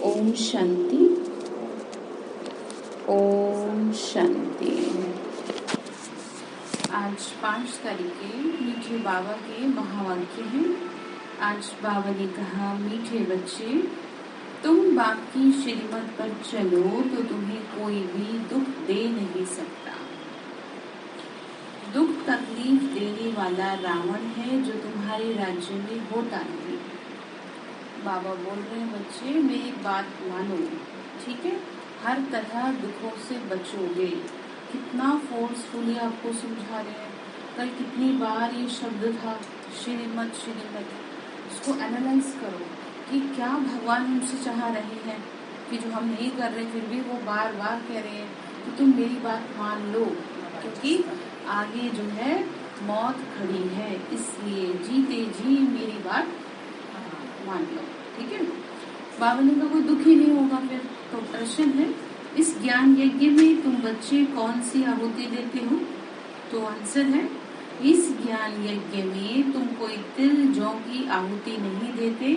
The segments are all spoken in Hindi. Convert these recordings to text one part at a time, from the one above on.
ओम शांति। ओम शांति। आज 5 तारीख के मीठे बाबा के महावाक्य हैं। आज बाबा ने कहा, मीठे बच्चे, तुम बाप की श्रीमत पर चलो तो तुम्हें कोई भी दुख दे नहीं सकता। दुख तकलीफ देने वाला रावण है जो तुम्हारे राज्य में होता नहीं। बाबा बोल रहे हैं, बच्चे मेरी बात मानो, ठीक है। हर तरह दुखों से बचोगे। कितना फोर्सफुली आपको समझा रहे हैं। कल कितनी बार ये शब्द था, श्रीमत श्रीमत। उसको एनालाइज करो कि क्या भगवान हमसे चाह रहे हैं कि जो हम नहीं कर रहे फिर भी वो बार बार कह रहे हैं कि तुम मेरी बात मान लो, क्योंकि आगे जो है मौत खड़ी है, इसलिए जीते जी मेरी बात मान लो, ठीक है। बाबा ने कहा कोई दुखी नहीं होगा। फिर तो प्रश्न है, इस ज्ञान यज्ञ में तुम बच्चे कौन सी आहुति देते हो? तो आंसर है, इस ज्ञान यज्ञ में तुम कोई तिल जौ की आहुति नहीं देते।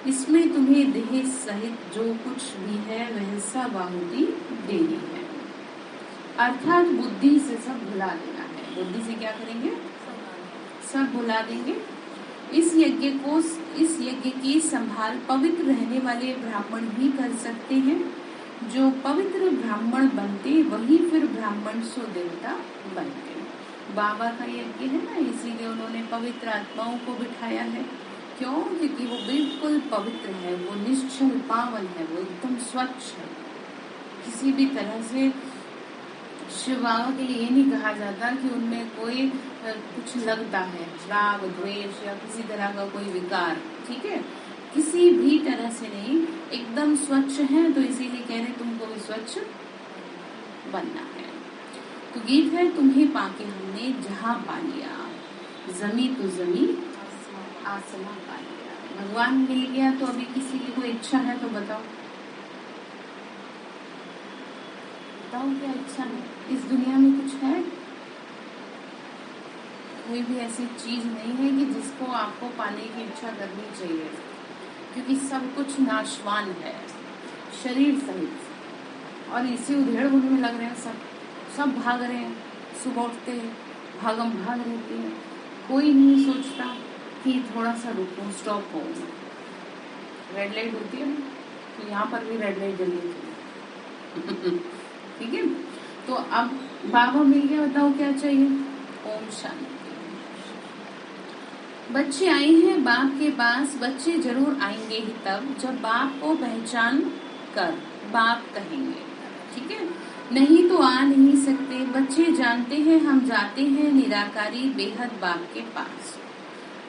इसमें तुम्हें देह सहित जो कुछ भी है वह सब आहुति देनी है, अर्थात बुद्धि से सब भुला देना है। बुद्धि से क्या करेंगे? सब भुला देंगे। इस यज्ञ की संभाल पवित्र रहने वाले ब्राह्मण ही कर सकते हैं। जो पवित्र ब्राह्मण बनते वही फिर ब्राह्मण सो देवता बनते। बाबा का यज्ञ है ना, इसीलिए उन्होंने पवित्र आत्माओं को बिठाया है। क्यों? क्योंकि वो बिल्कुल पवित्र है, वो निश्चल पावन है, वो एकदम स्वच्छ है। किसी भी तरह से शिव बाबा के लिए ये नहीं कहा जाता कि उनमें कोई कुछ लगता है, राग द्वेष या किसी तरह का कोई विकार, ठीक है। किसी भी तरह से नहीं, एकदम स्वच्छ है। तो इसीलिए कह रहे तुमको भी स्वच्छ बनना है। तो गीत है, तुम्हें पाके हमने जहां पा लिया, जमी तो जमी आसमां पा लिया। भगवान मिल गया तो अभी किसी की कोई इच्छा है तो बताओ क्या इच्छा है? इस दुनिया में कुछ है? कोई भी ऐसी चीज नहीं है कि जिसको आपको पाने की इच्छा करनी चाहिए, क्योंकि सब कुछ नाशवान है, शरीर सहित। और इसी उधेड़ बुन में लग रहे हैं, सब भाग रहे हैं। सुबह उठते हैं, भागम भाग रहती है। कोई नहीं सोचता कि थोड़ा सा रुको, स्टॉप हो। रेड लाइट होती है ना, तो यहाँ पर भी रेड लाइट जलनी चाहिए, ठीक है। तो अब बाबा मिल गया, बताओ क्या चाहिए? ओम शांति। बच्चे आए हैं बाप के पास। बच्चे जरूर आएंगे ही तब जब बाप को पहचान कर बाप कहेंगे, ठीक है। नहीं तो आ नहीं सकते। बच्चे जानते हैं हम जाते हैं निराकारी बेहद बाप के पास।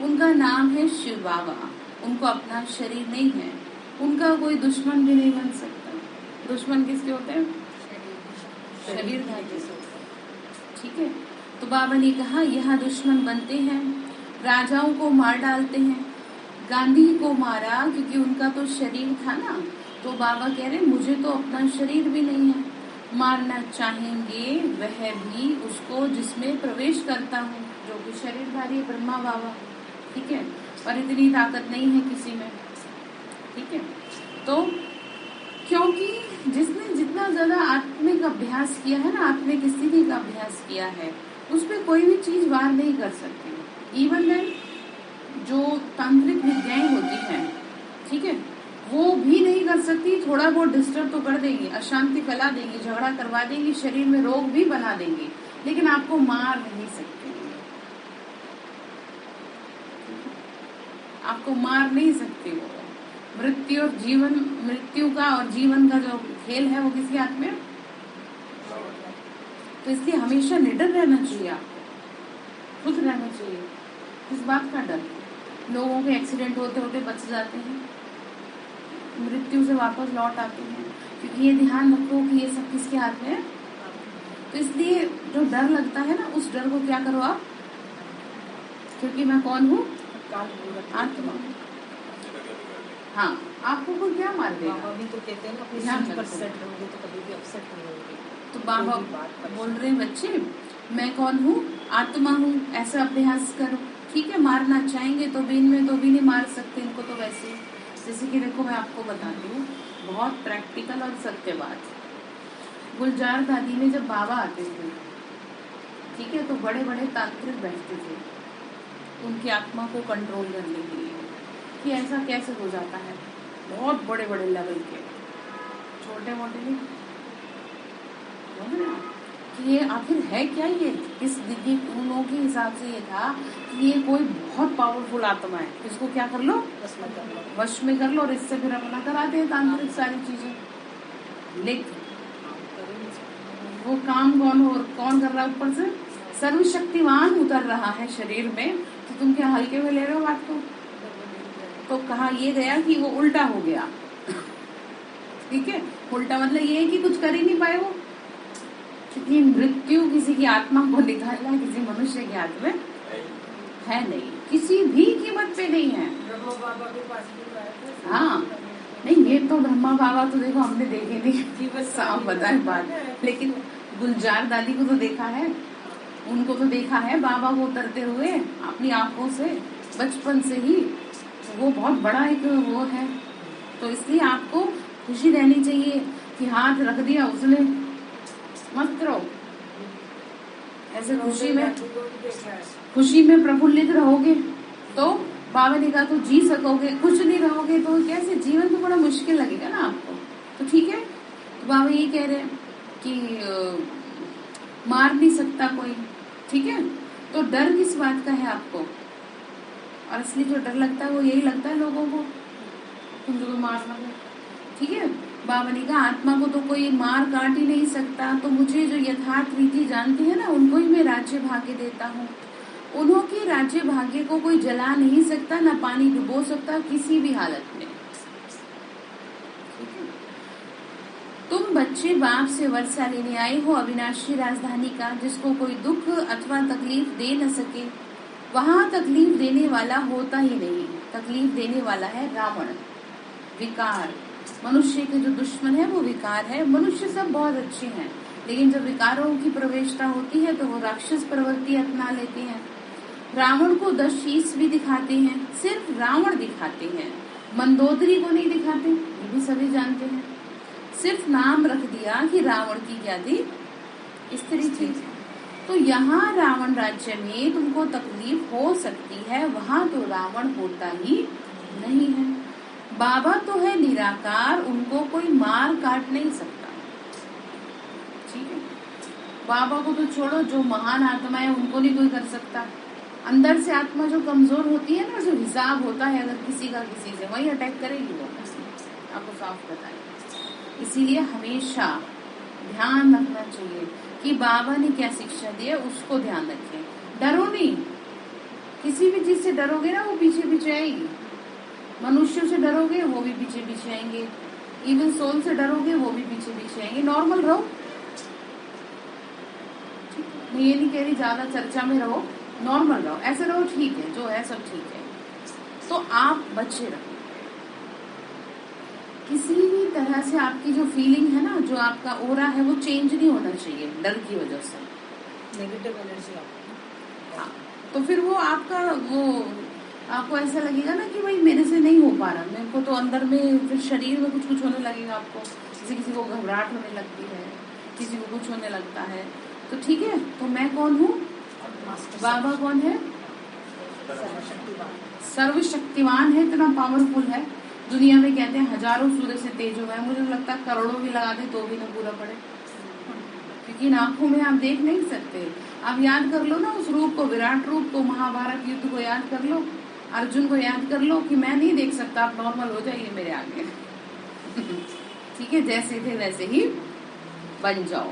उनका नाम है शिव बाबा। उनको अपना शरीर नहीं है। उनका कोई दुश्मन भी नहीं बन सकता। दुश्मन किसके होते हैं? शरीरधारी, ठीक है। तो बाबा ने कहा, यह दुश्मन बनते हैं, राजाओं को मार डालते हैं। गांधी को मारा क्योंकि उनका तो शरीर था ना। तो बाबा कह रहे मुझे तो अपना शरीर भी नहीं है। मारना चाहेंगे वह भी उसको जिसमें प्रवेश करता हूँ, जो कि शरीरधारी है, ब्रह्मा बाबा, ठीक है। पर इतनी ताकत नहीं है किसी में, ठीक है। तो क्योंकि जिसने जितना ज्यादा आत्मिक अभ्यास किया है ना, आत्मिक स्थिति का अभ्यास किया है, उसमें कोई भी चीज वार नहीं कर सकती। इवन देन जो तांत्रिक विद्याएं होती हैं, ठीक है, वो भी नहीं कर सकती। थोड़ा बहुत डिस्टर्ब तो कर देंगी, अशांति फैला देंगी, झगड़ा करवा देंगी, शरीर में रोग भी बना देंगी, लेकिन आपको मार नहीं सकती। आपको मार नहीं सकती वो। मृत्यु का और जीवन का जो खेल है वो किसके हाथ में? तो इसलिए हमेशा निडर रहना चाहिए, आपको खुद रहना चाहिए। किस बात का डर? लोगों के एक्सीडेंट होते होते बच जाते हैं, मृत्यु से वापस लौट आते हैं, क्योंकि ये ध्यान रखो कि ये सब किसके हाथ में है। तो इसलिए जो डर लगता है ना, उस डर को क्या करो आप, क्योंकि मैं कौन हूँ? आत्मा। हाँ, आपको कोई क्या मार देगा? बाबा भी तो कहते हैं ना, अपनी सीट पर सेट रहोगे तो कभी भी अपसेट नहीं होगी। तो बाबा बोल रहे हैं, बच्चे मैं कौन हूँ? आत्मा हूँ। ऐसा अभ्यास करो, ठीक है। मारना चाहेंगे तो भी इनमें तो भी नहीं मार सकते इनको, तो वैसे जैसे कि देखो मैं आपको बताती हूँ, बहुत प्रैक्टिकल और सत्य बात। गुलजार दादी में जब बाबा आते थे, ठीक है, तो बड़े बड़े तांत्रिक बैठते थे उनकी आत्मा को कंट्रोल करने के लिए कि ऐसा कैसे हो जाता है। बहुत बड़े बड़े लेवल के, छोटे मोटे नहीं, कि ये आखिर है क्या, ये इस दिव्य उन लोगों के हिसाब से ये था कि ये कोई बहुत पावरफुल आत्मा है, इसको क्या कर लो, वश में कर लो और इससे फिर अपना कराते हैं तांत्रिक सारी चीजें। लेकिन वो काम कौन कर रहा है ऊपर से, सर्वशक्तिमान उतर रहा है शरीर में। तो तुम क्या हल्के में ले रहे हो बात को। तो कहा ये गया कि वो उल्टा हो गया। ठीक है, उल्टा मतलब ये है कि कुछ कर ही नहीं पाए वो, क्योंकि मृत्यु किसी की आत्मा को निकालना किसी मनुष्य के हाथ में है नहीं, किसी भी कीमत पे नहीं है। हाँ नहीं, ये तो ब्रह्मा बाबा तो देखो हमने देखे नहीं, बस साफ बताए बात। लेकिन गुलजार दादी को तो देखा है, उनको तो देखा है बाबा को उतरते हुए अपनी आंखों से बचपन से ही। वो बहुत बड़ा एक वो है। तो इसलिए आपको खुशी रहनी चाहिए कि हाथ रख दिया उसने, मत करो ऐसे। खुशी में प्रफुल्लित रहोगे तो बाबा ने कहा तो जी सकोगे, कुछ नहीं रहोगे तो कैसे, जीवन तो बड़ा मुश्किल लगेगा ना आपको। तो ठीक है, तो बाबा ये कह रहे हैं कि मार नहीं सकता कोई, ठीक है, तो डर किस बात का है आपको। और इसलिए जो डर लगता है वो यही लगता है लोगों को, तुम मारना है, ठीक है। बाबा ने कहा आत्मा को तो कोई मार काट ही नहीं सकता, तो मुझे जो यथार्थ रीति जानते हैं ना उनको ही मैं राज्य भाग्य देता हूँ। उन्हों के राज्य भाग्य को कोई जला नहीं सकता, ना पानी डुबो सकता किसी भी हालत में। तुम बच्चे बाप से वर्षा लेने आए हो अविनाशी राजधानी का, जिसको कोई दुख अथवा तकलीफ दे न सके। वहाँ तकलीफ देने वाला होता ही नहीं, तकलीफ देने वाला है रावण, विकार। मनुष्य के जो दुश्मन है वो विकार है। मनुष्य सब बहुत अच्छे हैं, लेकिन जब विकारों की प्रवेशता होती है तो वो राक्षस प्रवृत्ति अपना लेते हैं। रावण को 10 शीश भी दिखाते हैं, सिर्फ रावण दिखाते हैं, मंदोदरी को नहीं दिखाते, ये भी सभी जानते हैं। सिर्फ नाम रख दिया कि रावण की क्या थी, स्त्री थी। तो यहाँ रावण राज्य में तुमको तकलीफ हो सकती है, वहाँ तो रावण होता ही नहीं है। बाबा तो है निराकार, उनको कोई मार काट नहीं सकता, ठीक है। बाबा को तो छोड़ो, जो महान आत्मा है उनको नहीं कोई कर सकता। अंदर से आत्मा जो कमजोर होती है ना, जो हिसाब होता है अगर किसी का किसी से, वही अटैक करेगी वो, आपको साफ बताए। इसीलिए हमेशा ध्यान रखना चाहिए कि बाबा ने क्या शिक्षा दी है, उसको ध्यान रखें। डरो नहीं, किसी भी चीज से डरोगे ना वो पीछे पीछे आएगी। मनुष्यों से डरोगे वो भी पीछे पीछे आएंगे, इवन सोल से डरोगे वो भी पीछे पीछे आएंगे। नॉर्मल रहो, मैं ये नहीं कह रही ज्यादा चर्चा में रहो, नॉर्मल रहो, ऐसे रहो, ठीक है, जो है सब ठीक है। तो आप बचे रहो, किसी भी तरह से आपकी जो फीलिंग है ना, जो आपका ओरा है वो चेंज नहीं होना चाहिए डर की वजह से, नेगेटिव एनर्जी। हाँ, तो फिर वो आपका वो आपको ऐसा लगेगा ना कि भाई मेरे से नहीं हो पा रहा, मेरे को तो अंदर में फिर शरीर में कुछ कुछ होने लगेगा आपको। किसी को घबराहट होने लगती है, किसी को कुछ होने लगता है। तो ठीक है, तो मैं कौन हूँ, बाबा कौन है, सर्वशक्तिमान है, इतना पावरफुल है। दुनिया में कहते हैं हजारों सूर्य से तेज हुआ है, मुझे लगता है करोड़ों भी लगा दे तो भी न पूरा पड़े, क्योंकि इन आंखों में आप देख नहीं सकते। आप याद कर लो ना उस रूप को, विराट रूप को, महाभारत युद्ध को याद कर लो, अर्जुन को याद कर लो कि मैं नहीं देख सकता, आप नॉर्मल हो जाइए मेरे आगे। ठीक है, जैसे थे वैसे ही बन जाओ,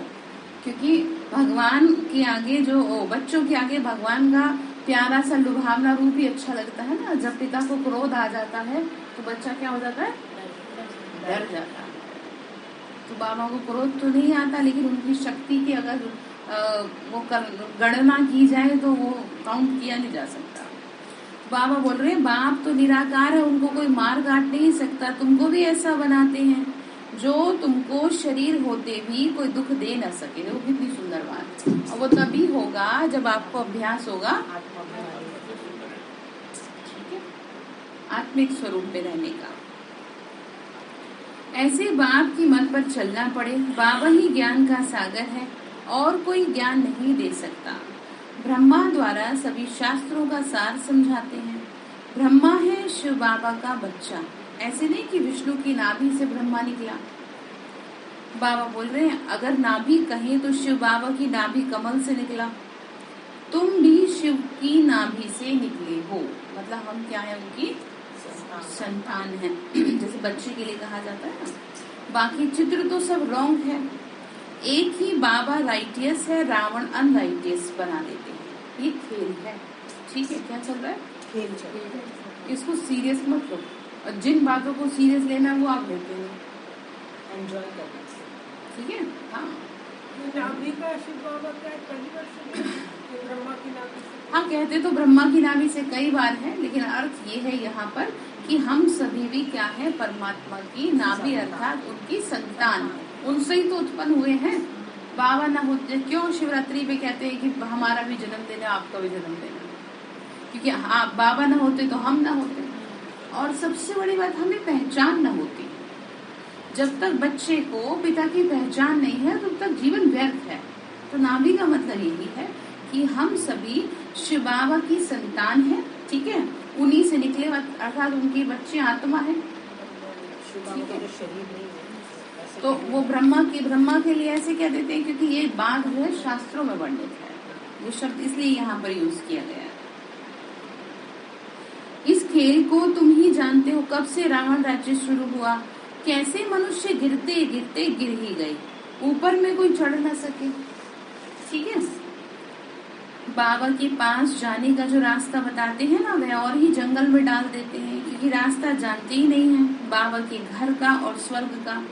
क्योंकि भगवान के आगे जो बच्चों के आगे भगवान का प्यारा सा लुभावना रूप ही अच्छा लगता है ना। जब पिता को क्रोध आ जाता है तो बच्चा क्या हो जाता है, डर जाता है। तो बाबा को क्रोध तो नहीं आता, लेकिन उनकी शक्ति की अगर वो गणना की जाए तो वो काउंट किया नहीं जा सकता। बाबा बोल रहे हैं बाप तो निराकार है, उनको कोई मार काट नहीं सकता, तुमको भी ऐसा बनाते हैं जो तुमको शरीर होते भी कोई दुख दे न सके। वो कितनी सुंदर बात। और वो तभी होगा जब आपको अभ्यास होगा आत्मिक स्वरूप में रहने का। ऐसे बाप की मत पर चलना पड़े। बाबा ही ज्ञान का सागर है और कोई ज्ञान नहीं दे सकता। ब्रह्मा द्वारा सभी शास्त्रों का सार समझाते हैं। ब्रह्मा है शिव बाबा का बच्चा। ऐसे नहीं कि विष्णु की नाभि से ब्रह्मा निकला। बाबा बोल रहे हैं अगर नाभि कहें तो शिव बाबा की नाभि कमल से निकला। तुम भी शिव की नाभि से निकले हो, मतलब हम क्या है, उनकी संतान है। जैसे बच्चे के लिए कहा जाता है ना। बाकी चित्र तो सब रॉन्ग है। एक ही बाबा राइटियस है, रावण अनराइटियस बना देते हैं। ये खेल है, ठीक है। क्या चल रहा है? खेल चल रहा है। इसको सीरियस मत लो, और जिन बातों को सीरियस लेना वो आप लेते हो, एंजॉय करना, ठीक है। हाँ, नाभि का शिव बाबा का पहली बार सुना कि ब्रह्मा की नाभि से। हाँ, कहते तो ब्रह्मा की नाभि से कई बार है, लेकिन अर्थ ये है यहाँ पर कि हम सभी भी क्या है, परमात्मा की नाभि अर्थात उनकी संतान है। उनसे ही तो उत्पन्न हुए हैं। बाबा ना होते, क्यों शिवरात्रि पे कहते हैं कि हमारा भी जन्म देना, आपका भी जन्म देना, क्योंकि आप बाबा ना होते तो हम ना होते। और सबसे बड़ी बात, हमें पहचान न होती। जब तक बच्चे को पिता की पहचान नहीं है तब तक जीवन व्यर्थ है। तो नाभि का मतलब यही है कि हम सभी शिव बाबा की संतान हैं, ठीक है। उन्हीं से निकले, अर्थात उनके बच्चे आत्मा है, ठीक है। शरीर नहीं है, तो वो ब्रह्मा के लिए ऐसे कह देते हैं क्योंकि ये बात जो है शास्त्रों में वर्णित है। ये शब्द इसलिए यहाँ पर यूज किया गया है। इस खेल को तुम ही जानते हो, कब से रावण राज्य शुरू हुआ, कैसे मनुष्य गिरते गिरते गिर ही गए, ऊपर में कोई चढ़ न सके, ठीक है। बाबा के पास जाने का जो रास्ता बताते हैं ना, वह और ही जंगल में डाल देते हैं, क्योंकि रास्ता जानते ही नहीं है बाबा के घर का और स्वर्ग का।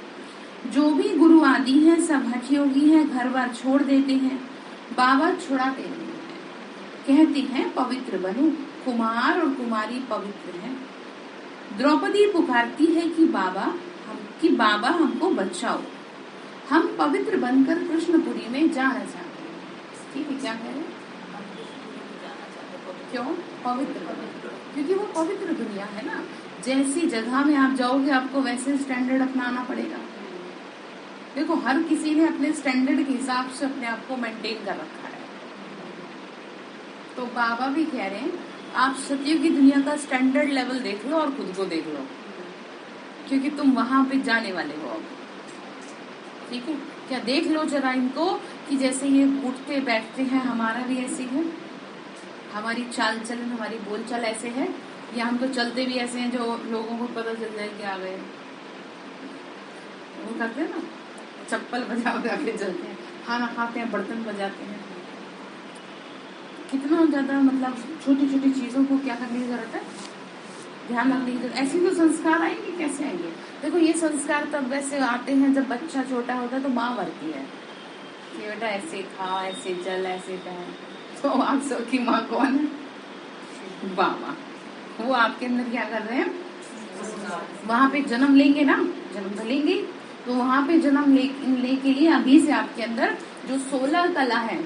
जो भी गुरु आदि हैं सब हठ योगी हैं, घर बार छोड़ देते हैं। बाबा छुड़ाते नहीं हैं, कहते हैं पवित्र बनो। कुमार और कुमारी पवित्र हैं। द्रौपदी पुकारती है कि बाबा हमको बचाओ, हम पवित्र बनकर कृष्णपुरी में जाना चाहते हैं, ठीक है। क्या कह रहे हैं? क्यों पवित्र? क्योंकि वो पवित्र दुनिया है ना। जैसी जगह में आप जाओगे आपको वैसे स्टैंडर्ड अपनाना पड़ेगा। देखो, हर किसी ने अपने स्टैंडर्ड के हिसाब से अपने आप को मेंटेन कर रखा है। तो बाबा भी कह रहे हैं आप सतयुग की दुनिया का स्टैंडर्ड लेवल देख लो और खुद को देख लो, क्योंकि तुम वहां पे जाने वाले हो अब, ठीक है। क्या देख लो जरा इनको कि जैसे ये उठते बैठते हैं, हमारा भी ऐसे है, हमारी चाल चलन, हमारी बोलचाल ऐसे है, या हम तो चलते भी ऐसे हैं जो लोगों को पता चल जाए कि आ गए। वो करते हैं ना, चप्पल बजा बजा के चलते हैं, खाना खाते हैं, बर्तन बजाते हैं। कितना ज्यादा, मतलब छोटी छोटी चीजों को क्या करने की जरूरत है, ध्यान रखने की जरूरत। ऐसे तो संस्कार आएंगे, कैसे आएंगे? देखो, ये संस्कार तब वैसे आते हैं जब बच्चा छोटा होता है, तो माँ भरती है कि बेटा ऐसे खा, ऐसे चल, ऐसे पहन। तो आप सबकी माँ कौन है? बाबा। वो आपके अंदर क्या कर रहे हैं? वहां पे जन्म लेंगे ना, जन्म तो लेंगे, तो वहां पे जन्म ले के लिए अभी से आपके अंदर जो 16 कला है,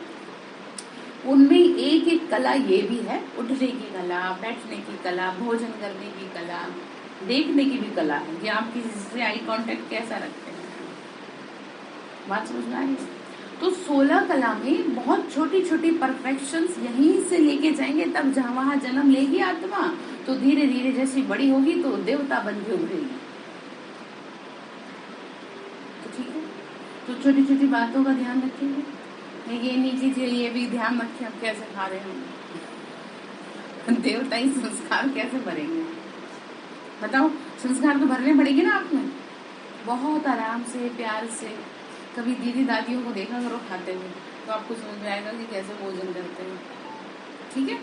उनमें एक एक कला ये भी है, उठने की कला, बैठने की कला, भोजन करने की कला, देखने की भी कला है कि आप किसी से आई कांटेक्ट कैसा रखते हैं। बात समझ में आ रही है? तो 16 कला में बहुत छोटी छोटी परफेक्शंस यहीं से लेके जाएंगे, तब जहाँ वहां जन्म लेगी आत्मा, तो धीरे धीरे जैसी बड़ी होगी तो देवता बन के उभरेगी। तो ठीक है, तो छोटी छोटी बातों का ध्यान रखेंगे। ये नहीं कीजिए, ये भी ध्यान रखें अब कैसे खा रहे हैं। देवता ही संस्कार कैसे भरेंगे बताओ? संस्कार तो भरने पड़ेंगे ना आप में, बहुत आराम से, प्यार से। कभी दीदी दादियों को देखा करो खाते हुए, तो आपको समझ में आएगा कि कैसे भोजन करते हैं, ठीक है।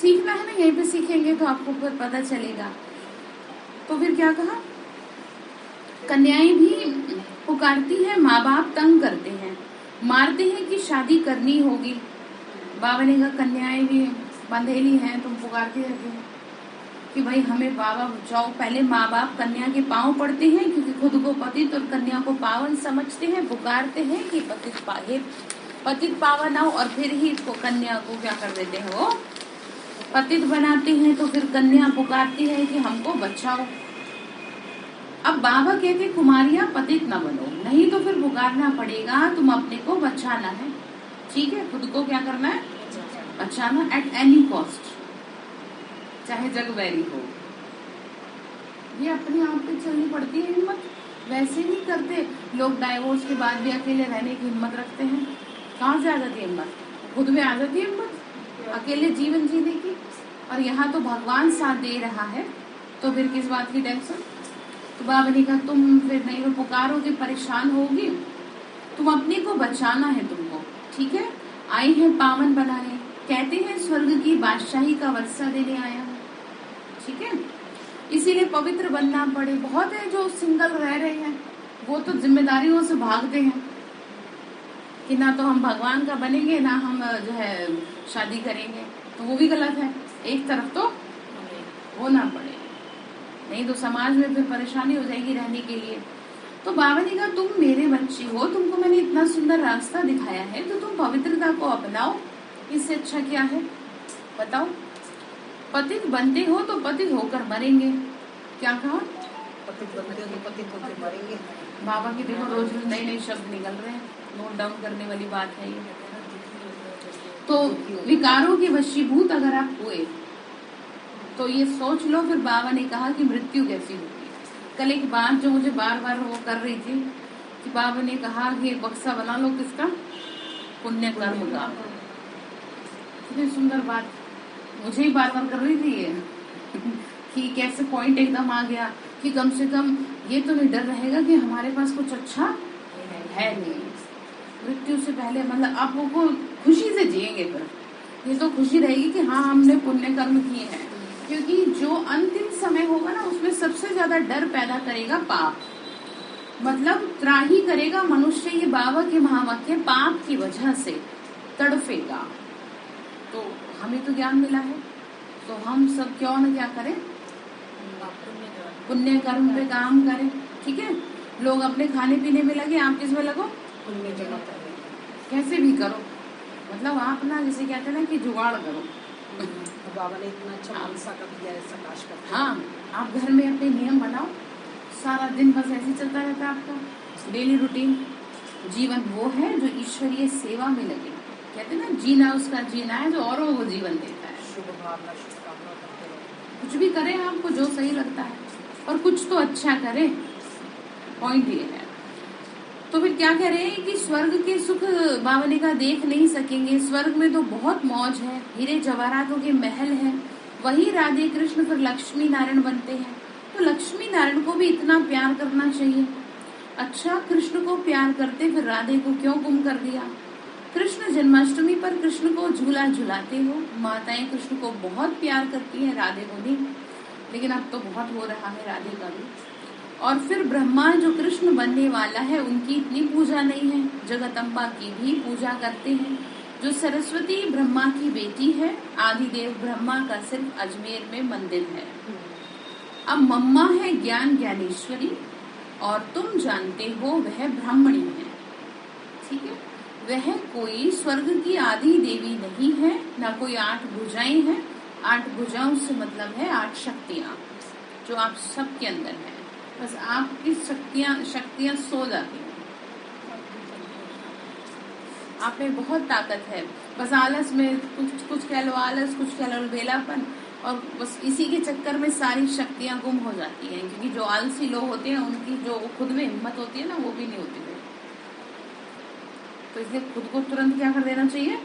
सीखना है ना, यहीं पे सीखेंगे तो आपको फिर पता चलेगा। तो फिर क्या कहा, कन्याएं भी पुकारती हैं, माँ बाप तंग करते हैं, मारते हैं कि शादी करनी होगी। बाबा ने कहा कन्याएं भी बंधेली हैं, तुम पुकारती रहती हो कि भाई हमें बाबा बचाओ। पहले माँ बाप कन्या के पांव पड़ते हैं, क्योंकि खुद को पतित और कन्या को पावन समझते हैं, पुकारते हैं कि पतित पावन आओ, और फिर ही कन्या को क्या कर देते हैं, वो पतित बनाते हैं। तो फिर कन्या पुकारती है कि हमको बचाओ। अब बाबा कहते कुमारियां पतित न बनो, नहीं तो फिर पुकारना पड़ेगा, तुम अपने को बचाना है। ठीक है, खुद को क्या करना है, बचाना एट एनी कॉस्ट, चाहे जग वैरी हो। ये अपने आप पे चलनी पड़ती है हिम्मत, वैसे नहीं करते लोग। डाइवोर्स के बाद भी अकेले रहने की हिम्मत रखते हैं। कहाँ से आ जाती है हिम्मत, खुद में आ जाती है हिम्मत अकेले जीवन जीने की। और यहाँ तो भगवान साथ दे रहा है, तो फिर किस बात की टेंशन। तो बाबा ने कहा तुम फिर नहीं तो पुकारोगे, परेशान होगी, तुम अपने को बचाना है तुमको। ठीक है, आई है पावन बनाने, कहते हैं स्वर्ग की बादशाही का वर्षा देने आया हूँ। ठीक है, इसीलिए पवित्र बनना पड़े। बहुत है जो सिंगल रह रहे हैं, वो तो जिम्मेदारियों से भागते हैं कि ना तो हम भगवान का बनेंगे, ना हम जो है शादी करेंगे। तो वो भी गलत है, एक तरफ तो होना पड़े, नहीं तो समाज में फिर परेशानी हो जाएगी रहने के लिए। तो बाबा ने कहा तुम मेरे बच्चे हो, तुमको मैंने इतना सुंदर रास्ता दिखाया है, तो तुम पवित्रता को अपनाओ, इससे अच्छा क्या है बताओ। पतित बनते हो तो पतित होकर मरेंगे। क्या कहा, पतित बनते हो तो पतित होकर मरेंगे। बाबा की देखो रोज रोज नए नए शब्द निकल रहे हैं, नोट डाउन करने वाली बात है ये। तो विकारों के वशीभूत अगर आप हुए तो ये सोच लो, फिर बाबा ने कहा कि मृत्यु कैसी होगी। कल एक बात जो मुझे बार बार वो कर रही थी कि बाबा ने कहा कि बक्सा बना लो किसका, पुण्य कर्म का। कितनी सुंदर बात मुझे ही बार बार कर रही थी ये कि कैसे पॉइंट एकदम आ गया कि कम से कम ये तो नहीं डर रहेगा कि हमारे पास कुछ अच्छा है नहीं। मृत्यु से पहले मतलब आप वो खुशी से जिएंगे, फिर ये तो खुशी रहेगी कि हाँ हमने पुण्य कर्म किए हैं। क्योंकि जो अंतिम समय होगा ना, उसमें सबसे ज्यादा डर पैदा करेगा पाप, मतलब त्राही करेगा मनुष्य। ये बाबा के महावाक्य, पाप की वजह से तड़फेगा। तो हमें तो ज्ञान मिला है, तो हम सब क्यों न क्या करें, पुण्य कर्म पे काम करें। ठीक है, लोग अपने खाने पीने में लगे, आप किस में लगो, पुण्य जमा करें, कैसे भी करो, मतलब आप ना जैसे कहते हैं ना कि जुगाड़ करो। बाबा ने इतना अच्छा मानसा का दिया है, प्रकाश का। हाँ, आप घर में अपने नियम बनाओ, सारा दिन बस ऐसे चलता रहता है आपका डेली रूटीन। जीवन वो है जो ईश्वरीय सेवा में लगे। कहते हैं ना, जीना उसका जीना है जो औरों को जीवन देता है। शुभ भावना, शुभकामना करते रहो। कुछ भी करें आपको जो सही लगता है, और कुछ तो अच्छा करें, पॉइंट ये है। तो फिर क्या कह रहे हैं कि स्वर्ग के सुख बाबा ने कहा देख नहीं सकेंगे। स्वर्ग में तो बहुत मौज है, हीरे जवाहरातों के महल है, वही राधे कृष्ण फिर लक्ष्मी नारायण बनते हैं। तो लक्ष्मी नारायण को भी इतना प्यार करना चाहिए। अच्छा, कृष्ण को प्यार करते फिर राधे को क्यों गुम कर दिया। कृष्ण जन्माष्टमी पर कृष्ण को झूला झुलाते हो, माताएं कृष्ण को बहुत प्यार करती हैं, राधे को नहीं। लेकिन अब तो बहुत हो रहा है राधे का भी। और फिर ब्रह्मा जो कृष्ण बनने वाला है, उनकी इतनी पूजा नहीं है, जगदम्बा की भी पूजा करते हैं। जो सरस्वती ब्रह्मा की बेटी है, आदिदेव ब्रह्मा का सिर्फ अजमेर में मंदिर है। अब मम्मा है ज्ञान ज्ञानेश्वरी, और तुम जानते हो वह ब्राह्मणी है। ठीक है, वह कोई स्वर्ग की आदि देवी नहीं है, ना कोई 8 भुजाएं हैं। 8 भुजाओं से मतलब है 8 शक्तियां जो आप सबके अंदर है। बस आपकी शक्तियां सो जाती हैं, आप में बहुत ताकत है। बस आलस में कुछ कह लो आलस, कुछ कह लो बेलापन, और बस इसी के चक्कर में सारी शक्तियां गुम हो जाती हैं। क्योंकि जो आलसी लोग होते हैं उनकी जो खुद में हिम्मत होती है ना, वो भी नहीं होती है। तो इसलिए खुद को तुरंत क्या कर देना चाहिए,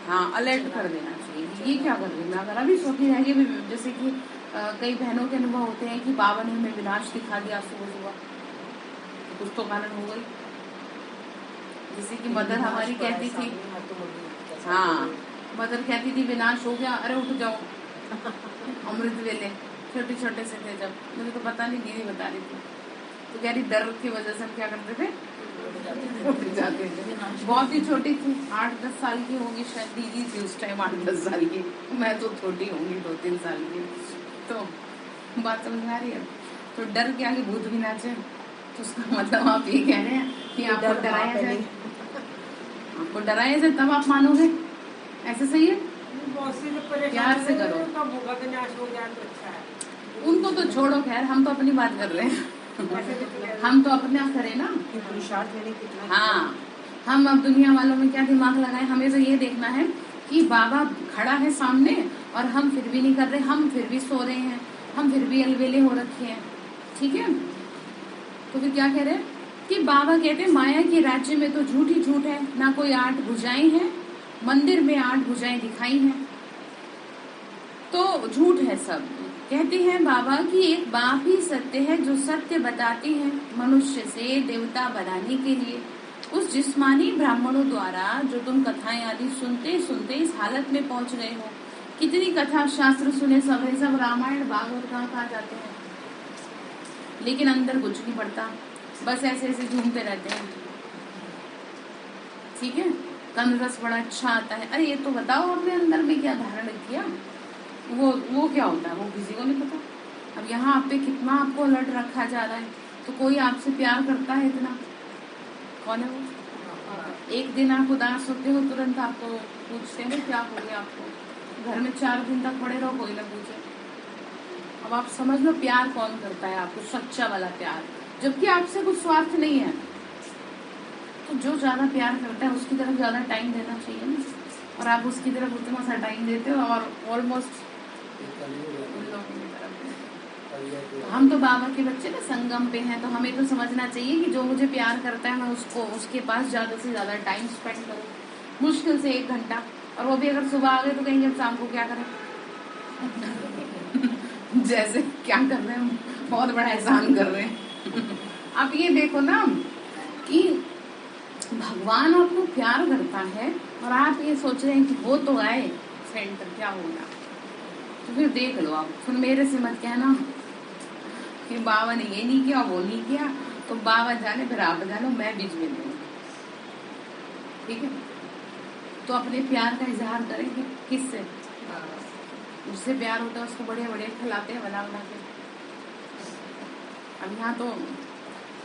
हाँ अलर्ट कर देना चाहिए। ये क्या कर रही है, मैं अगर अभी सोती रहेगी, जैसे कि कई बहनों के अनुभव होते हैं कि बाबा ने हमें विनाश दिखा दिया सुबह सुबह, तो कुछ तो कारण हो गई। जैसे कि मदर हमारी कहती थी, हाँ मदर कहती थी विनाश हो गया, अरे उठ जाओ अमृत वेले, छोटे छोटे से थे जब, मुझे तो पता नहीं, दीदी बता रही थी। तो कह रही डर की वजह से हम क्या करते थे, उठ जाते थे। बहुत ही छोटी थी, 8-10 साल की होगी शायद, दीदी थी उस टाइम 8-10 साल की, मैं तो छोटी होंगी 2-3 साल की। तो बात समझ में आ रही है। तो डर के आगे भूत भी नाचे, तो उसका मतलब आप ये कह रहे हैं कि आपको डराया जाए, आपको डराया जाए तब आप मानोगे, ऐसे सही है। प्यार से करो, विनाश हो जाए तो अच्छा है। उनको तो छोड़ो, खैर हम तो अपनी बात कर रहे हैं। हम तो अपना करें ना। पुरुषार्थ मैंने कितना। हाँ, हम अब दुनिया वालों में क्या दिमाग लगाए, हमें तो ये देखना है कि बाबा खड़ा है सामने और हम फिर भी नहीं कर रहे, हम फिर भी सो रहे हैं, हम फिर भी अलबेले हो रखे हैं। ठीक है, तो फिर क्या कह रहे हैं कि बाबा कहते हैं माया के राज्य में तो झूठ ही झूठ है, ना कोई 8 भुजाएं हैं, मंदिर में 8 भुजाएं दिखाई हैं, तो झूठ है सब। कहते हैं बाबा कि एक बाप ही सत्य है जो सत्य बताती है मनुष्य से देवता बनाने के लिए। उस जिस्मानी ब्राह्मणों द्वारा जो तुम कथाएं आदि सुनते सुनते इस हालत में पहुंच गए हो, कितनी कथा शास्त्र सुने, सब रामायण भागवत कहाँ जाते हैं, लेकिन अंदर कुछ नहीं पड़ता, बस ऐसे ऐसे झूमते रहते हैं। ठीक है, कंद रस बड़ा अच्छा आता है, अरे ये तो बताओ आपने अंदर में क्या धारण किया, वो क्या होता है, वो किसी को नहीं पता। अब यहाँ आप पे कितना आपको अलर्ट रखा जा रहा है, तो कोई आपसे प्यार करता है इतना, कौन है वो? एक दिन आप उदास होते हो तुरंत आपको पूछते हैं क्या हो गया आपको, घर में 4 दिन तक पड़े रहो कोई ना पूछे। अब आप समझ लो प्यार कौन करता है आपको, सच्चा वाला प्यार, जबकि आपसे कुछ स्वार्थ नहीं है। तो जो ज्यादा प्यार करता है उसकी तरफ ज्यादा टाइम देना चाहिए ना, और आप उसकी तरफ उतना सा टाइम देते हो और ऑलमोस्ट हम तो बाबा के बच्चे ना संगम पे हैं, तो हमें तो समझना चाहिए कि जो मुझे प्यार करता है मैं उसको उसके पास ज्यादा से ज्यादा टाइम स्पेंड करूँ, मुश्किल से 1 घंटा, और वो भी अगर सुबह आ गए तो कहेंगे अब शाम को क्या करें। जैसे क्या कर रहे हैं, बहुत बड़ा एहसान कर रहे हैं। अब ये देखो ना कि भगवान आपको प्यार करता है और आप ये सोच रहे हैं कि वो तो आए सेंटर, क्या होगा। तो फिर देख लो आप, फिर मेरे से मत कहना कि बाबा ने ये नहीं किया वो नहीं किया, तो बाबा जाने फिर आप जानो, मैं बीच में नहीं। ठीक है, तो अपने प्यार का इजहार करेंगे किससे, उससे प्यार होता है, उसको बढ़िया बढ़िया खिलाते हैं बना बना के। अब यहाँ तो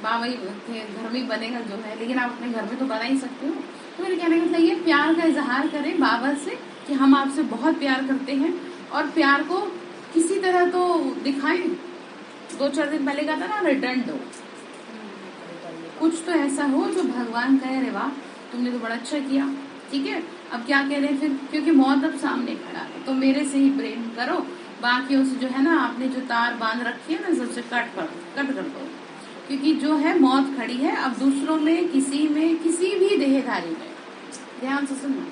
बाबा ही घर में बनेगा जो है, लेकिन आप अपने घर में तो बना ही सकते हो। तो मेरे कहने का मतलब ये प्यार का इजहार करें बाबा से कि हम आपसे बहुत प्यार करते हैं, और प्यार को किसी तरह तो दिखाएं। 2-4 दिन पहले कहा था ना, रिटर्न दो, कुछ तो ऐसा हो जो भगवान कहे अरे वाह तुमने तो बड़ा अच्छा किया। ठीक है, अब क्या कह रहे हैं फिर, क्योंकि मौत अब सामने खड़ा है तो मेरे से ही प्रेम करो, बाकियों से जो है ना आपने जो तार बांध रखी है ना सबसे कट कर दो, क्योंकि जो है मौत खड़ी है। अब दूसरों में किसी भी देहधारी में, ध्यान से सुनना,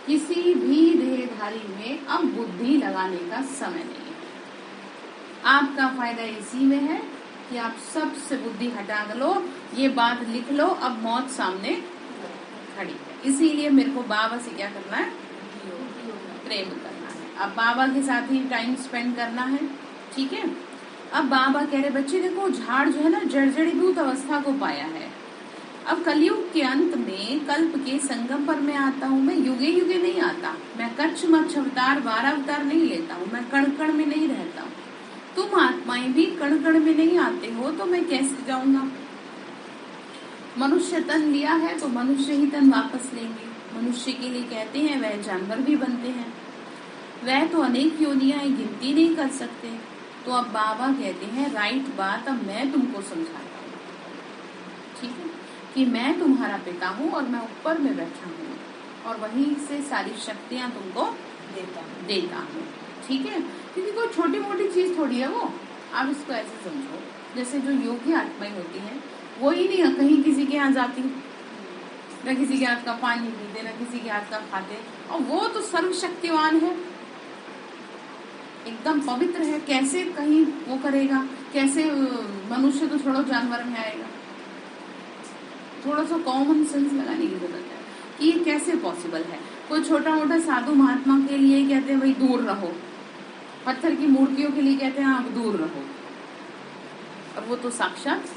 किसी भी देहधारी में अब बुद्धि लगाने का समय नहीं है। आपका फायदा इसी में है कि आप सबसे बुद्धि हटा लो, ये बात लिख लो, अब मौत सामने खड़ी है। इसीलिए मेरे को बाबा से क्या करना है, प्रेम करना है, अब बाबा के साथ ही टाइम स्पेंड करना है। ठीक है, अब बाबा कह रहे बच्चे देखो झाड़ जो है ना जर्जरीभूत अवस्था को पाया है, अब कलयुग के अंत में कल्प के संगम पर मैं आता हूँ, मैं युगे युगे नहीं आता, मैं कच्छ मच्छ अवतार 12 अवतार नहीं लेता हूँ, मैं कण कण में नहीं रहता हूँ, तुम आत्माएं भी कण कण में नहीं आते हो, तो मैं कैसे जाऊंगा। मनुष्य तन लिया है तो मनुष्य ही तन वापस लेंगे। मनुष्य के लिए कहते हैं वह जानवर भी बनते हैं, वह तो अनेक योनियां गिनती नहीं कर सकते। तो अब बाबा कहते हैं राइट बात, अब मैं तुमको समझाता हूँ। ठीक है, कि मैं तुम्हारा पिता हूँ और मैं ऊपर में बैठा हूँ और वहीं से सारी शक्तियां तुमको देता हूँ। ठीक है, क्योंकि कोई छोटी मोटी चीज थोड़ी है वो, आप इसको ऐसे समझो जैसे जो योगी आत्माएं होती हैं वो ही नहीं कहीं किसी के यहाँ जाती, न किसी के हाथ का पानी पीते, न किसी के हाथ का खाते, और वो तो सर्वशक्तिवान है, एकदम पवित्र है, कैसे कहीं वो करेगा, कैसे मनुष्य तो छोड़ो जानवर में आएगा। थोड़ा सा कॉमन सेंस लगाने की जरूरत है कि ये कैसे पॉसिबल है। कोई छोटा मोटा साधु महात्मा के लिए कहते हैं भाई दूर रहो, पत्थर की मूर्तियों के लिए कहते हैं आप दूर रहो, और वो तो साक्षात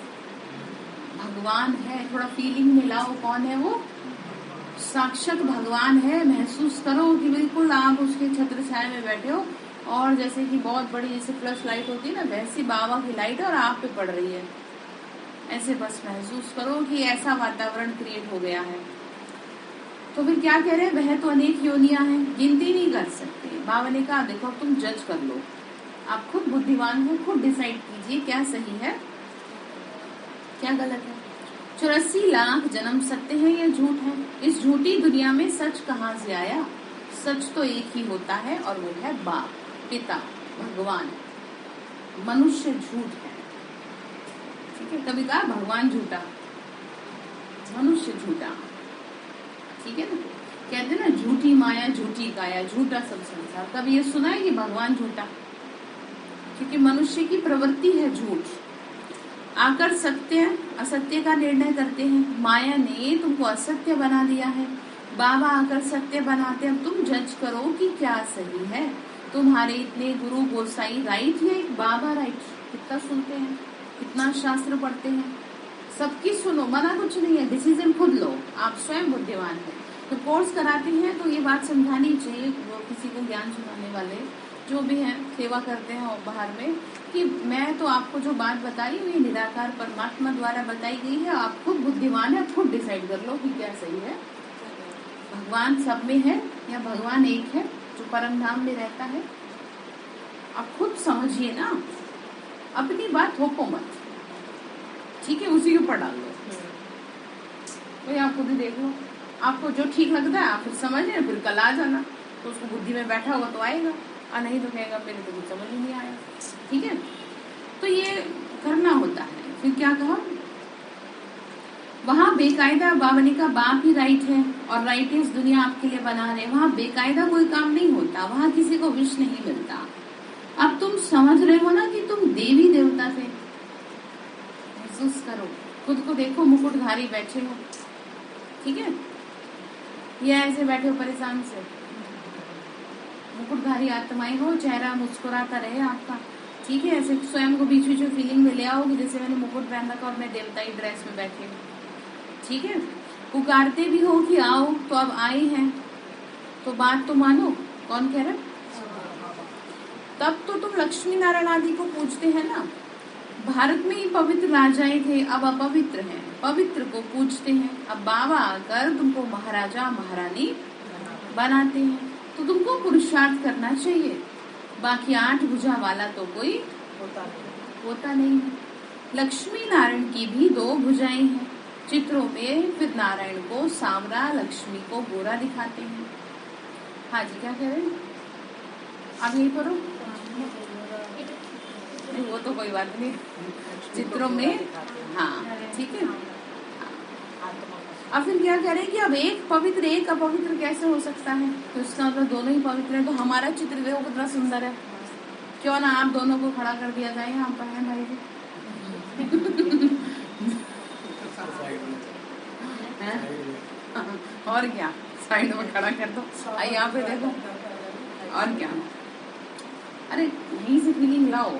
भगवान है। थोड़ा फीलिंग में लाओ, कौन है वो, साक्षात भगवान है। महसूस करो कि बिल्कुल आप उसके छत्र छाया में बैठे हो, और जैसे कि बहुत बड़ी जैसे फ्लश लाइट होती है ना, वैसी बाबा की लाइट है और आप पे पड़ रही है, ऐसे बस महसूस करो कि ऐसा वातावरण क्रिएट हो गया है। तो फिर क्या कह रहे हैं, वह तो अनेक योनियां हैं, गिनती नहीं कर सकते। बाबा ने कहा देखो अब तुम जज कर लो आप खुद बुद्धिमान हो, खुद डिसाइड कीजिए क्या सही है क्या गलत है। 84 लाख जन्म सत्य है या झूठ है? इस झूठी दुनिया में सच कहाँ से आया? सच तो एक ही होता है और वो है बाप, पिता, भगवान। मनुष्य झूठ है, ठीक है। कभी कहा भगवान झूठा, मनुष्य झूठा, ठीक है ना। कहते ना झूठी माया झूठी काया, झूठा सब संसार। कभी ये सुना है कि भगवान झूठा? क्योंकि मनुष्य की प्रवृत्ति है झूठ। आकर सत्य असत्य का निर्णय करते हैं। माया ने तुमको असत्य बना दिया है, बाबा आकर सत्य बनाते। अब तुम जज करो कि क्या सही है। तुम्हारे इतने गुरु गोसाई राइट या एक बाबा राइट? कितना सुनते हैं, कितना शास्त्र पढ़ते हैं, सबकी सुनो, मना कुछ नहीं है, डिसीजन खुद लो। आप स्वयं बुद्धिमान है। तो कोर्स कराते हैं तो ये बात समझानी चाहिए वो किसी को ज्ञान सुनाने वाले जो भी हैं, सेवा करते हैं और बाहर में, कि मैं तो आपको जो बात बताई हुई निराकार परमात्मा द्वारा बताई गई है। आप खुद बुद्धिमान है, खुद डिसाइड कर लो कि क्या सही है। भगवान सब में है या भगवान एक है जो परम धाम में रहता है? आप खुद समझिए ना, अपनी बात थोपो मत, ठीक है। उसी के ऊपर डाल लो, तो आप खुद ही देख लो। आपको जो ठीक लगता है आप फिर समझ लें, फिर कल आ जाना। तो उसको बुद्धि में बैठा हुआ तो आएगा, और नहीं तो कहेगा मेरे तो कुछ समझ ही नहीं आया, ठीक है। तो ये करना होता है। फिर क्या कहा, वहाँ बेकायदा बाबा ने कहा बाप ही राइट है और राइट इस दुनिया आपके लिए बना रहे। वहाँ बेकायदा कोई काम नहीं होता, वहाँ किसी को विष नहीं मिलता। अब तुम समझ रहे हो ना कि तुम देवी देवता थे। महसूस करो, खुद को देखो, मुकुटधारी बैठे हो, ठीक है। या ऐसे बैठे हो परेशान से, मुकुटधारी आत्माएं हो, चेहरा मुस्कुराता रहे आपका, ठीक है। ऐसे स्वयं को बीच बीच में फीलिंग में ले आओ कि जैसे मैंने मुकुट पहन रखा और मैं देवताई ड्रेस में बैठी हूँ, ठीक है। पुकारते भी हो कि आओ, तो अब आए हैं, तो बात तो मानो। कौन कह रहा? तब तो तुम लक्ष्मी नारायण आदि को पूजते हैं ना। भारत में ही पवित्र राजाएं थे, अब अपवित्र हैं, पवित्र को पूजते हैं। अब बाबा आकर तुमको महाराजा महारानी बनाते हैं, तो तुमको पुरुषार्थ करना चाहिए। बाकी 8 भुजा वाला तो कोई होता नहीं है। लक्ष्मी नारायण की भी 2 भुजाएं हैं। चित्रों में फिर नारायण को सांवरा, लक्ष्मी को गोरा दिखाते हैं। हाँ जी, क्या कह रहे हैं आप? यही करो, नहीं वो तो कोई बात नहीं, चित्रों में, हाँ ठीक है। अब फिर क्या कह रहे हैं कि अब एक पवित्र एक अपवित्र कैसे हो सकता है? तो इसका मतलब दोनों ही पवित्र है। तो हमारा चित्र देखो कितना सुंदर है, क्यों ना आप दोनों को खड़ा कर दिया जाए यहाँ पर, है भाई जी? और क्या, साइड में खड़ा कर दो, आई यहाँ पे देखो, और क्या। अरे यहीं से फीलिंग लाओ,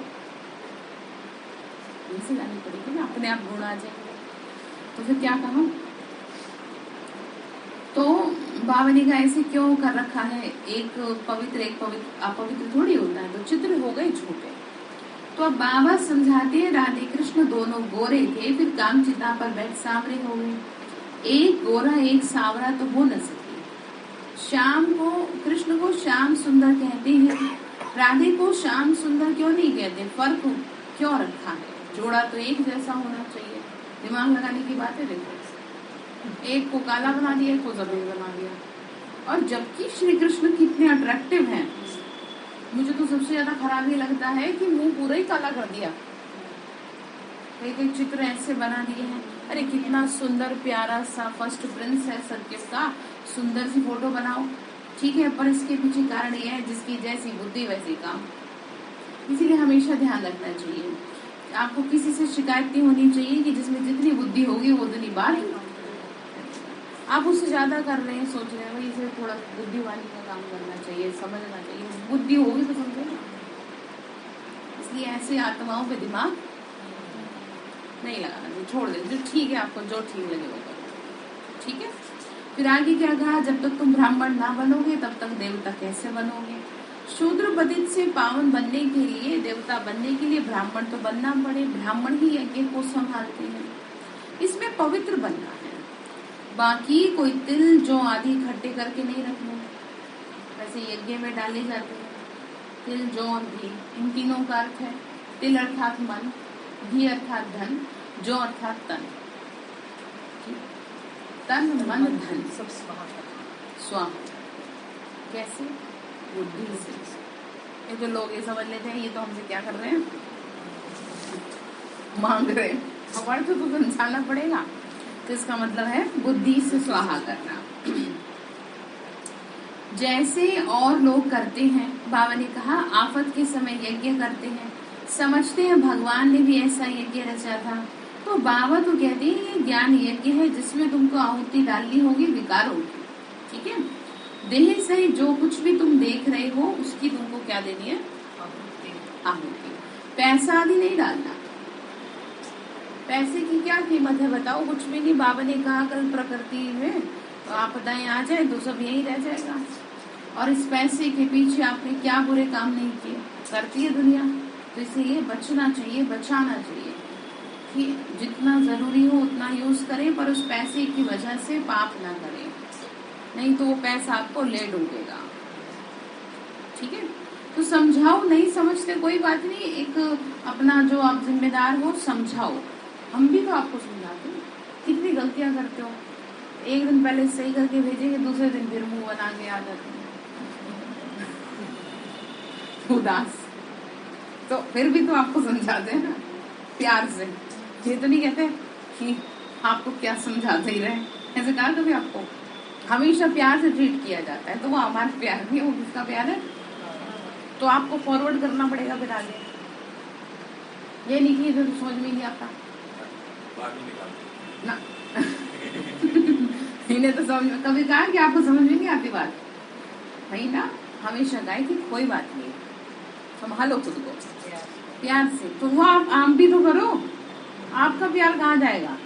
यहीं से लानी पड़ेगी ना, अपने आप गुण आ जाएंगे। तो फिर क्या कहा, तो बाबा ने कहा ऐसे क्यों कर रखा है, एक पवित्र एक पवित्र अपवित्र थोड़ी होता है, तो चित्र हो गए झूठे। तो अब बाबा समझाते हैं राधे कृष्ण दोनों गोरे थे, फिर कामचिता पर बैठ सांवरे हो गए। एक गोरा एक सांवरा तो हो न सके। श्याम को, कृष्ण को श्याम सुंदर कहते हैं, राधे को श्याम सुंदर क्यों नहीं कहते? फर्क क्यों रखा है? जोड़ा तो एक जैसा होना चाहिए। दिमाग लगाने की बात है। देखो, एक को काला बना दिया, एक को सफेद बना दिया, और जबकि श्री कृष्ण कितने अट्रैक्टिव हैं। मुझे तो सबसे ज्यादा खराब ये लगता है कि मुंह पूरा ही काला कर दिया, कई कई चित्र ऐसे बना दिए हैं। अरे कितना सुंदर प्यारा सा फर्स्ट प्रिंस है सत्य का, सुंदर सी फोटो बनाओ, ठीक है, पर इसके पीछे कारण ये है जिसकी जैसी बुद्धि वैसी काम। इसीलिए हमेशा ध्यान रखना चाहिए, आपको किसी से शिकायत नहीं होनी चाहिए कि जिसमें जितनी बुद्धि होगी वो उतनी बात। आप उससे ज्यादा कर रहे हैं, सोच रहे हैं भाई इसे थोड़ा बुद्धिवानी का काम करना चाहिए, समझना चाहिए, बुद्धि होगी तो समझे ना। इसलिए ऐसे आत्माओं पे दिमाग नहीं लगाना चाहिए, छोड़ दे, जो ठीक है आपको जो ठीक लगे वो करो, ठीक है। फिर आगे क्या कहा, जब तक तुम ब्राह्मण ना बनोगे तब तक देवता कैसे बनोगे? शूद्र पतित से पावन बनने के लिए, देवता बनने के लिए ब्राह्मण तो बनना पड़े। ब्राह्मण ही यज्ञ को संभालते हैं, इसमें पवित्र बनना है। बाकी कोई तिल जो आदि इकट्ठे करके नहीं रखना, वैसे यज्ञ में डाले जाते हैं, तिल, जौ और घी, इन तीनों का अर्थ है तिल अर्थात मन, घी अर्थात धन, जौ अर्थात तन। तन मन धन सब स्वाहा करना। स्वाहा। कैसे? बुद्धि से। ये तो लोग ये समझ लेते हैं ये तो हमसे क्या कर रहे हैं, मांग रहे हैं, हमारे तो समझाना पड़ेगा। तो इसका मतलब है बुद्धि से स्वाहा करना। जैसे और लोग करते हैं, बाबा ने कहा आफत के समय यज्ञ करते हैं, समझते हैं भगवान ने भी ऐसा यज्ञ रचा था। तो बाबा तो कहते हैं ये ज्ञान यज्ञ है जिसमें तुमको आहुति डालनी होगी, विकार होगी। ठीक है, देह से जो कुछ भी तुम देख रहे हो उसकी तुमको क्या देनी है, आहुति। पैसा आदि नहीं डालना। पैसे की क्या कीमत है बताओ, कुछ भी नहीं। बाबा ने कहा कल प्रकृति में तो आपदाएं आ जाए तो सब यही रह जाएगा। और इस पैसे के पीछे आपने क्या बुरे काम नहीं किए, करती है दुनिया। तो इसलिए बचना चाहिए, बचाना चाहिए कि जितना जरूरी हो उतना यूज करें, पर उस पैसे की वजह से पाप ना करें, नहीं तो वो पैसा आपको ले डूबेगा। ठीक है, तो समझाओ, नहीं समझते कोई बात नहीं, एक अपना जो आप जिम्मेदार हो समझाओ। हम भी तो आपको समझाते हैं, कितनी गलतियां करते हो। एक दिन पहले सही करके भेजेंगे, दूसरे दिन फिर मुंह बना के आ जाते हैं उदास। तो फिर भी तो आपको समझाते हैं ना प्यार से। ये तो नहीं कहते कि आपको क्या समझाते ही रहे, ऐसे कहा कभी आपको? हमेशा प्यार से ट्रीट किया जाता है, तो वो हमारा प्यार नहीं, वो किसका प्यार है? तो आपको फॉरवर्ड करना पड़ेगा फिर आगे। ये नहीं कि इधर समझ में नहीं आता ना इन्हें तो समझ में, कभी कहा कि आपको समझ में नहीं आती बात, नहीं ना, हमेशा कहे कि कोई बात नहीं, संभालो खुद को प्यार से। तो वो आप भी तो करो, आपका प्यार कहाँ जाएगा?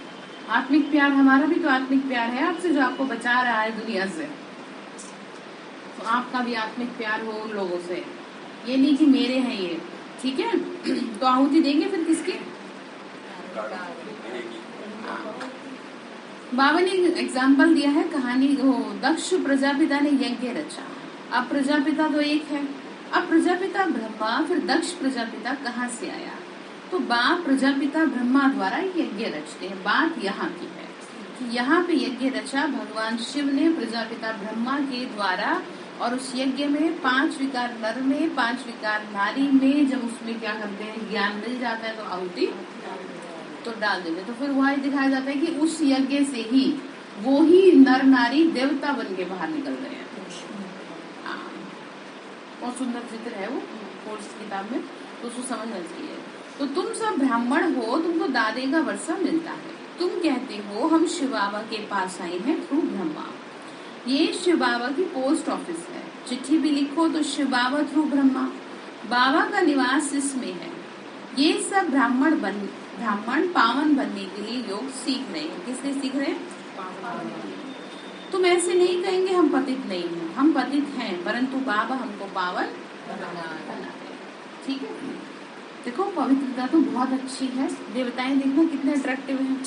आत्मिक प्यार, हमारा भी तो आत्मिक प्यार है आपसे, जो आपको बचा रहा है दुनिया से। तो आपका भी आत्मिक प्यार हो उन लोगों से, ये नहीं कि मेरे हैं ये। ठीक है, तो आहुति देंगे फिर किसकी? बाबा ने एग्जाम्पल दिया है, कहानी वो दक्ष प्रजापिता ने यज्ञ रचा। अब प्रजापिता तो एक है, अब प्रजापिता ब्रह्मा, फिर दक्ष प्रजापिता कहाँ से आया? तो बाप प्रजापिता ब्रह्मा द्वारा यज्ञ रचते हैं। बात यहाँ की है कि यहाँ पे यज्ञ रचा भगवान शिव ने प्रजापिता ब्रह्मा के द्वारा, और उस यज्ञ में 5 विकार नर में, 5 विकार नारी में, जब उसमें क्या करते हैं ज्ञान मिल जाता है तो आहुति तो डाल देते। तो फिर वह दिखाया जाता है कि उस यज्ञ से ही वो ही नर नारी देवता बन के बाहर निकल रहे हैं। बहुत सुंदर चित्र है वो कोर्स किताब में, तो उसको समझना चाहिए। तो तुम सब ब्राह्मण हो, तुमको दादे का वर्षा मिलता है। तुम कहते हो हम शिव बाबा के पास आए हैं थ्रू ब्रह्मा। ये शिव बाबा की पोस्ट ऑफिस है, चिट्ठी भी लिखो तो शिव बाबा थ्रू ब्रह्मा। बाबा का निवास इसमें है। ये सब ब्राह्मण पावन बनने के लिए योग सीख रहे हैं। किससे सीख रहे हैं? तुम ऐसे नहीं कहेंगे हम पतित नहीं हैं, हम पतित हैं, परंतु बाबा हमको पावन बना रहे हैं। ठीक है, देखो पवित्रता तो बहुत अच्छी है। देवताएं देखो कितने अट्रैक्टिव हैं।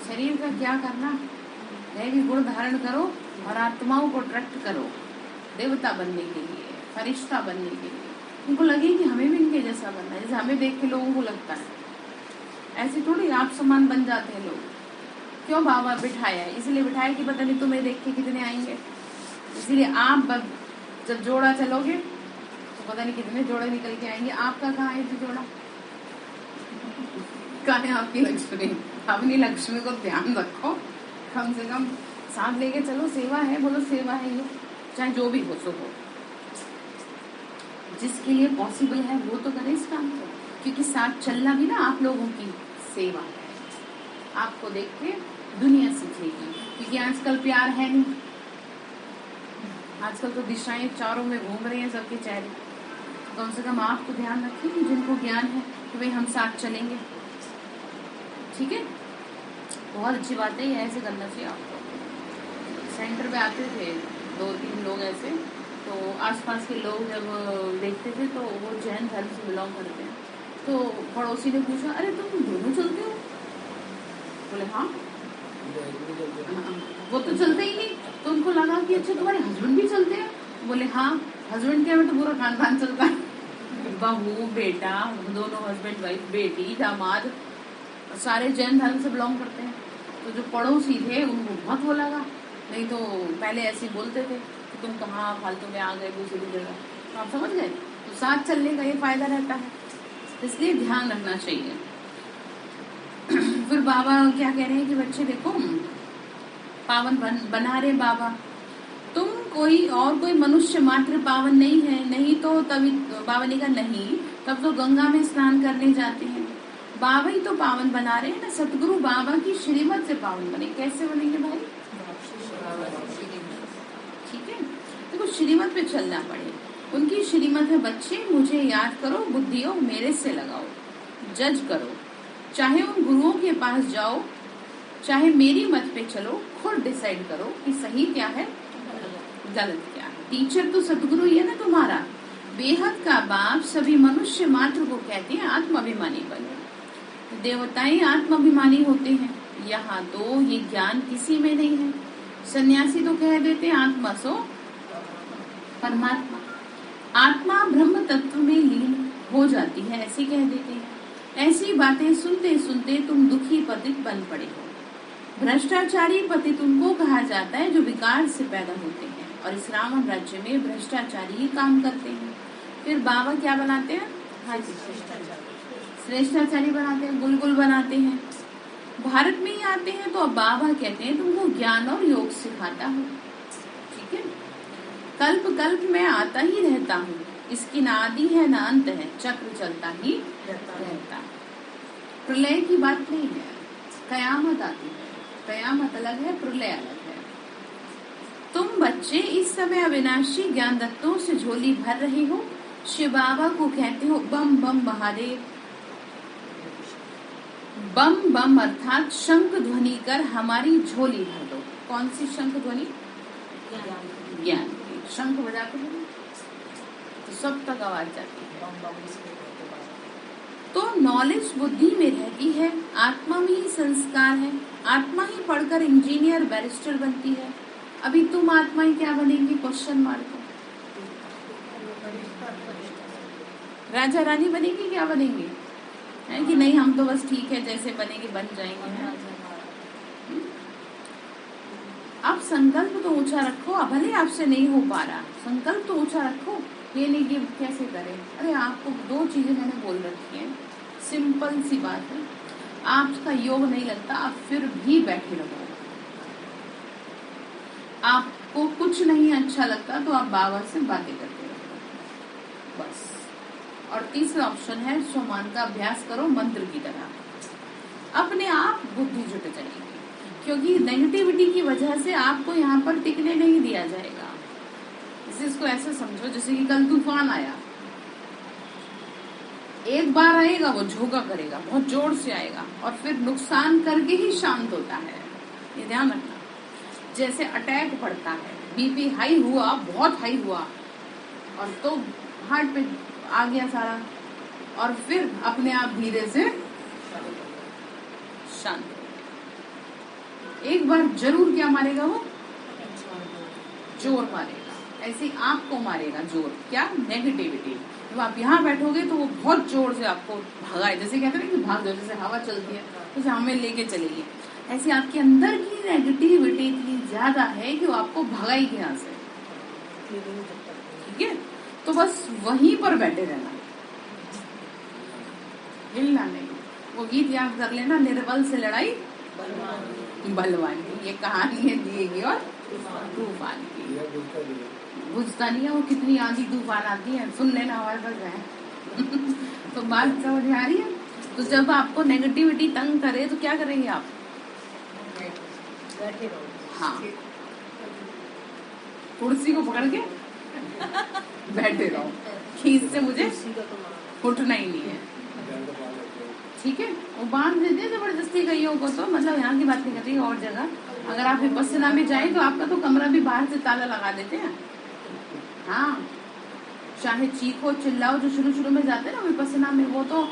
शरीर का क्या करना है कि गुण धारण करो और आत्माओं को अट्रैक्ट करो देवता बनने के लिए, फरिश्ता बनने के लिए। उनको लगे कि हमें भी इनके जैसा बनना है, जैसे हमें देख के लोगों को लगता है। ऐसे थोड़ी आप समान बन जाते हैं लोग। क्यों बाबा बिठाया है? इसलिए बिठाया कि पता नहीं तुम्हें देख के कितने आएंगे। इसीलिए आप जब जोड़ा चलोगे तो पता नहीं कितने जोड़े निकल के आएंगे। आपका कहाँ है जोड़ा? कहाँ है आपकी लक्ष्मी? अपनी लक्ष्मी को ध्यान रखो, कम से कम साथ लेके चलो। सेवा है, बोलो सेवा है ये, चाहे जो भी हो सो हो। जिसके लिए पॉसिबल है वो तो करे इस काम को, क्योंकि साथ चलना भी ना आप लोगों की सेवा है। आपको देख के दुनिया सीखेगी, क्योंकि आजकल प्यार है नहीं। आजकल तो दिशाएं चारों में घूम रही हैं सबके चेहरे। कम से कम आप तो ध्यान रखिए जिनको ज्ञान है कि भाई हम साथ चलेंगे। ठीक है, बहुत अच्छी बात है, ये ऐसे करना चाहिए आपको। सेंटर पे आते थे 2-3 लोग ऐसे, तो आसपास के लोग जब देखते थे तो वो जैन धर्म से बिलोंग करते हैं। तो पड़ोसी ने पूछा, अरे तुम दोनों चलते हो? बोले हाँ। वो तो चलते ही नहीं। तो उनको लगा कि अच्छा तुम्हारे हस्बैंड भी चलते हैं? बोले हाँ। हस्बैंड के में तो पूरा खानदान चलता है, बहू बेटा, दोनों हस्बैंड वाइफ, बेटी दामाद, सारे जैन धर्म से बिलोंग करते हैं। तो जो पड़ोसी थे उनको बहुत वो लगा, नहीं तो पहले ऐसे बोलते थे कि तुम कहाँ फालतू में आ गए दूसरी जगह, तो आप समझ गए। तो साथ चलने का ये फायदा रहता है, इसलिए ध्यान रखना चाहिए। फिर बाबा क्या कह रहे हैं कि बच्चे देखो, पावन बना रहे बाबा, तुम कोई मनुष्य मात्र पावन नहीं है। नहीं तो तभी बाबा ने कहा नहीं, तब तो गंगा में स्नान करने जाते हैं। बाबा ही तो पावन बना रहे हैं ना, सतगुरु बाबा की श्रीमत से पावन बने। कैसे बनेंगे भाई? ठीक है, देखो श्रीमत पे चलना पड़े। उनकी श्रीमत है बच्चे मुझे याद करो, बुद्धियों मेरे से लगाओ, जज करो, चाहे उन गुरुओं के पास जाओ, चाहे मेरी मत पे चलो, खुद डिसाइड करो कि सही क्या है गलत क्या है। टीचर तो सतगुरु ही है ना तुम्हारा, बेहद का बाप सभी मनुष्य मात्र को कहते हैं आत्माभिमानी बनो। देवताएं आत्माभिमानी होते हैं, यहाँ तो ये ज्ञान किसी में नहीं है। सन्यासी तो कह देते हैं आत्मा सो परमात्मा, आत्मा ब्रह्म तत्व में लीन हो जाती है, ऐसे कह देते हैं। ऐसी बातें सुनते सुनते तुम दुखी पतित बन पड़े हो। भ्रष्टाचारी पतित उनको कहा जाता है जो विकार से पैदा होते हैं, और इस रावण राज्य में भ्रष्टाचारी ही काम करते हैं। फिर बाबा क्या बनाते हैं? श्रेष्ठाचारी बनाते हैं, गुलगुल बनाते हैं। भारत में ही आते हैं तो अब बाबा कहते हैं तुमको ज्ञान और योग सिखाता हूँ। ठीक है, कल्प कल्प में आता ही रहता हूँ, इसकी ना आदि है ना अंत है, चक्र चलता ही रहता। प्रलय की बात नहीं है, कयामत आती है। कयामत अलग है, प्रलय अलग है। तुम बच्चे इस समय अविनाशी ज्ञान दत्तों से झोली भर रहे हो। शिव बाबा को कहते हो बम बम महादेव। बम बम अर्थात शंख ध्वनि कर हमारी झोली भर दो। कौन सी शंख ध्वनि? ज्ञान की। शंख बजाते हैं तो सब तक आवाज जाती है। तो नॉलेज बुद्धि में रहती है, आत्मा में ही संस्कार है, आत्मा ही पढ़कर इंजीनियर बैरिस्टर बनती है। अभी तुम आत्मा ही क्या बनेंगे? Question mark. राजा रानी बनेंगे, क्या बनेंगे? है कि नहीं हम तो बस ठीक है जैसे बनेंगे बन जाएंगे। आप संकल्प तो ऊंचा रखो, भले आपसे नहीं हो पा रहा, संकल्प तो ऊंचा रखो। ये नहीं कि कैसे करें। अरे आपको दो चीजें मैंने बोल रखी हैं, सिंपल सी बात है। आपका योग नहीं लगता, आप फिर भी बैठे रहो। आपको कुछ नहीं अच्छा लगता तो आप बाबा से बातें करते रहो बस। और तीसरा ऑप्शन है स्वमान का अभ्यास करो मंत्र की तरह, अपने आप बुद्धि जुट जाएगी। क्योंकि नेगेटिविटी की वजह से आपको यहाँ पर टिकने नहीं दिया जाएगा। इसको ऐसे समझो जैसे कि कल तूफान आया, एक बार आएगा वो झोंका करेगा, बहुत जोर से आएगा और फिर नुकसान करके ही शांत होता है। ये ध्यान रखना। जैसे अटैक पड़ता है, बीपी हाई हुआ, बहुत हाई हुआ और तो हार्ट पे आ गया सारा, और फिर अपने आप धीरे से शांत। एक बार जरूर क्या मारेगा वो? जोर मारेगा। ऐसे आपको मारेगा जोर, क्या? नेगेटिविटी। जब आप यहाँ बैठोगे तो वो बहुत जोर से आपको भगाए, जैसे कहते हैं कि भाग जाओ, जैसे हवा चलती है तो हमें लेके चलेगी। ऐसे आपके अंदर की नेगेटिविटी इतनी ज्यादा है कि वो आपको भगाएगी यहाँ से। ठीक है, तो बस वहीं पर बैठे रहना, हिलना नहीं। वो गीत याद कर लेना, निर्बल से लड़ाई बलवान की। ये कहानी है दिए की और तूफान की। बुझता नहीं है वो कितनी आंधी तूफान आती है, सुन लेना हमारे पास है। तो बात समझ आ रही है? तो जब आपको नेगेटिविटी तंग करे तो क्या करेंगे आप? हाँ, कुर्सी को पकड़ के बैठे रहो, खींच से मुझे उठना ही नहीं है। ठीक है, वो बांध देते हैं जबरदस्ती कईयों को, तो मतलब यहाँ की बात नहीं कर रही, और जगह अगर आप विपस्सना में जाए तो आपका तो कमरा भी बाहर से ताला लगा देते हैं। हाँ, चाहे चीखो चिल्लाओ, जो शुरू शुरू में जाते हैं ना विपस्सना में, वो तो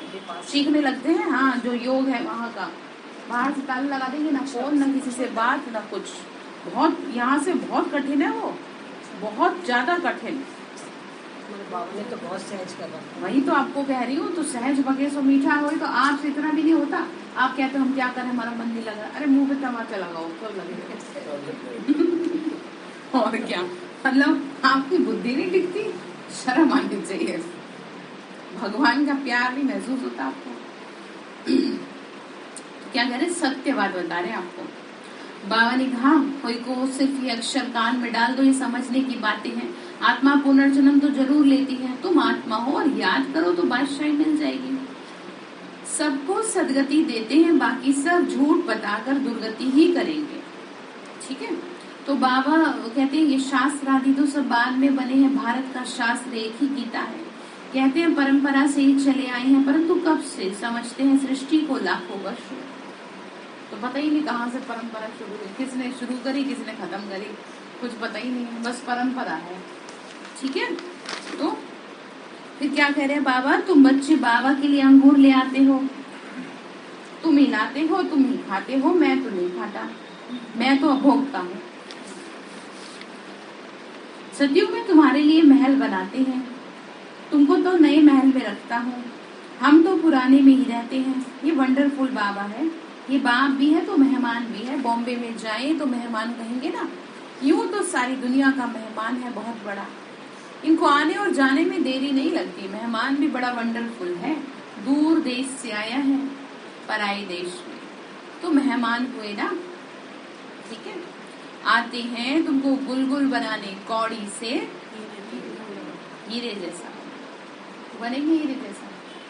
चीखने लगते हैं। हाँ, जो योग है वहाँ का, बाहर से ताला लगा देंगे, ना फोन ना किसी से बात ना कुछ। बहुत यहाँ से बहुत कठिन है वो, बहुत ज्यादा कठिन। मेरे बाबा ने तो बहुत सहज कर रखा। वही तो आपको कह रही हूँ, तो सहज बगे सो मीठा हो, तो आपसे इतना भी नहीं होता। आप कहते हो हम क्या करें, हमारा मन नहीं लग रहा, अरे मुंह पे टमाटर लगाओ तो लगेगा। और क्या, मतलब आपकी बुद्धि नहीं टिकती, शर्म आनी चाहिए। भगवान का प्यार नहीं महसूस होता आपको। क्या करें, सत्य बात बता रहे हैं आपको। बाबा ने कहा कोई को सिर्फ ये अक्षर कान में डाल दो, ये समझने की बातें हैं। आत्मा पुनर्जन्म तो जरूर लेती है, तुम आत्मा हो और याद करो तो बादशाही मिल जाएगी। सबको सदगति देते हैं, बाकी सब झूठ बताकर दुर्गति ही करेंगे। ठीक है, तो बाबा कहते हैं ये शास्त्र आदि तो सब बाद में बने हैं, भारत का शास्त्र एक ही गीता है। कहते हैं परंपरा से ही चले आए हैं, परंतु कब से समझते हैं सृष्टि को लाखों वर्ष, तो पता ही नहीं कहाँ से परंपरा शुरू हुई, किसने शुरू करी किसने खत्म करी, कुछ पता ही नहीं है, बस परंपरा है। ठीक है, तो फिर क्या कह रहे हैं बाबा, तुम बच्चे बाबा के लिए अंगूर ले आते हो, तुम ही लाते हो, तुम ही खाते हो, मैं तो नहीं खाता, मैं तो अभोक्ता हूँ। सदियों में तुम्हारे लिए महल बनाते हैं, तुमको तो नए महल में रखता हूँ, हम तो पुराने में ही रहते हैं। ये वंडरफुल बाबा है, ये बाप भी है तो मेहमान भी है। बॉम्बे में जाए तो मेहमान कहेंगे ना, यूं तो सारी दुनिया का मेहमान है बहुत बड़ा, इनको आने और जाने में देरी नहीं लगती। मेहमान भी बड़ा वंडरफुल है, दूर देश से आया है पराई देश में, तो मेहमान हुए ना। ठीक है, आते हैं तुमको बुलबुल बनाने, कौड़ी से हीरे जैसा बनेंगे। हीरे जैसा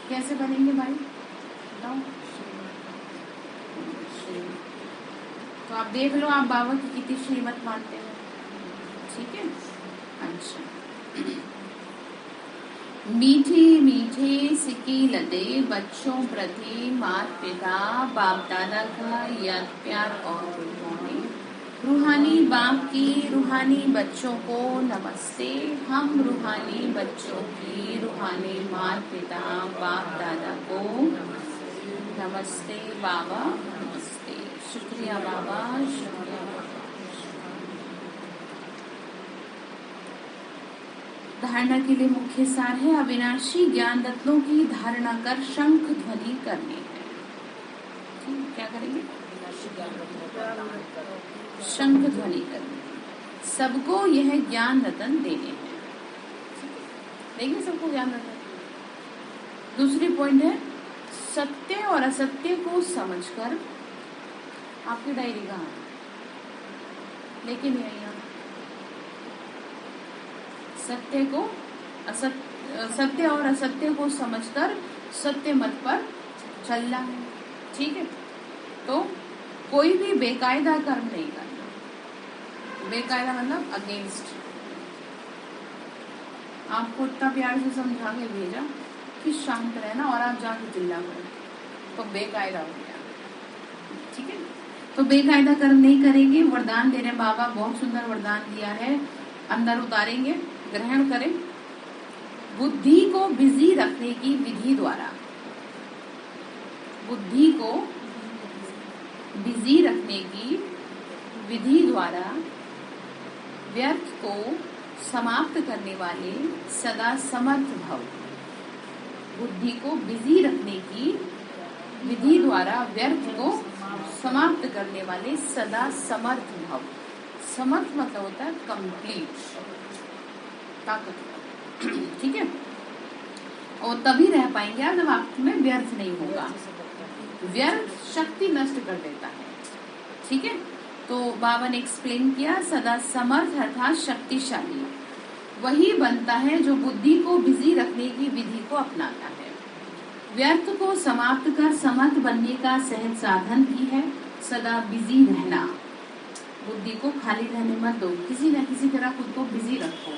कैसे बनेंगे भाई बताओ? तो आप देख लो आप बाबा की कितनी श्रीमत मानते हैं। ठीक है, अच्छा। मीठे मीठे सिक्की लदे बच्चों प्रति माता पिता बाप दादा का याद प्यार और रूहानी बाप की रूहानी बच्चों को नमस्ते। हम रूहानी बच्चों की रूहानी माता पिता बाप दादा को नमस्ते। बाबा नमस्ते, शुक्रिया बाबा, शुक्रिया बाबा। धारणा के लिए मुख्य सार है अविनाशी ज्ञान रत्नों की धारणा कर शंख ध्वनि करनी है। क्या करेंगे? शंख ध्वनि करनी, सबको यह ज्ञान रतन देने हैं। देखिए सबको ज्ञान रतन। दूसरी पॉइंट है सत्य और असत्य को समझकर, आपकी डायरी कहाँ है? लेके नहीं आई आप। सत्य और असत्य को समझकर सत्य मत पर चलना है। ठीक है, तो कोई भी बेकायदा कर्म नहीं करना। बेकायदा मतलब अगेंस्ट। आपको इतना प्यार से समझा के भेजा कि शांत रहना और आप जाके चिल्ला करें, तो बेकायदा हो गया। ठीक है, तो बेकायदा कर्म नहीं करेंगे। वरदान दे रहे बाबा, बहुत सुंदर वरदान दिया है, अंदर उतारेंगे, ग्रहण करें। बुद्धि को बिजी रखने की विधि द्वारा, बुद्धि को बिजी रखने की विधि द्वारा व्यर्थ को समाप्त करने वाले सदा समर्थ भव। बुद्धि को बिजी रखने की विधि द्वारा व्यर्थ को समाप्त करने वाले सदा समर्थ भव। समर्थ मतलब होता है कंप्लीट, ताकत। ठीक है, और तभी रह पाएंगे आप जब आप में व्यर्थ नहीं होगा। व्यर्थ शक्ति नष्ट कर देता है। ठीक है, तो बाबा ने एक्सप्लेन किया सदा समर्थ अर्थात शक्तिशाली वही बनता है जो बुद्धि को बिजी रखने की विधि को अपनाता है। व्यर्थ को समाप्त कर समर्थ बनने का सहज साधन भी है सदा बिजी रहना। बुद्धि को खाली रहने मत दो, किसी न किसी तरह खुद को बिजी रखो।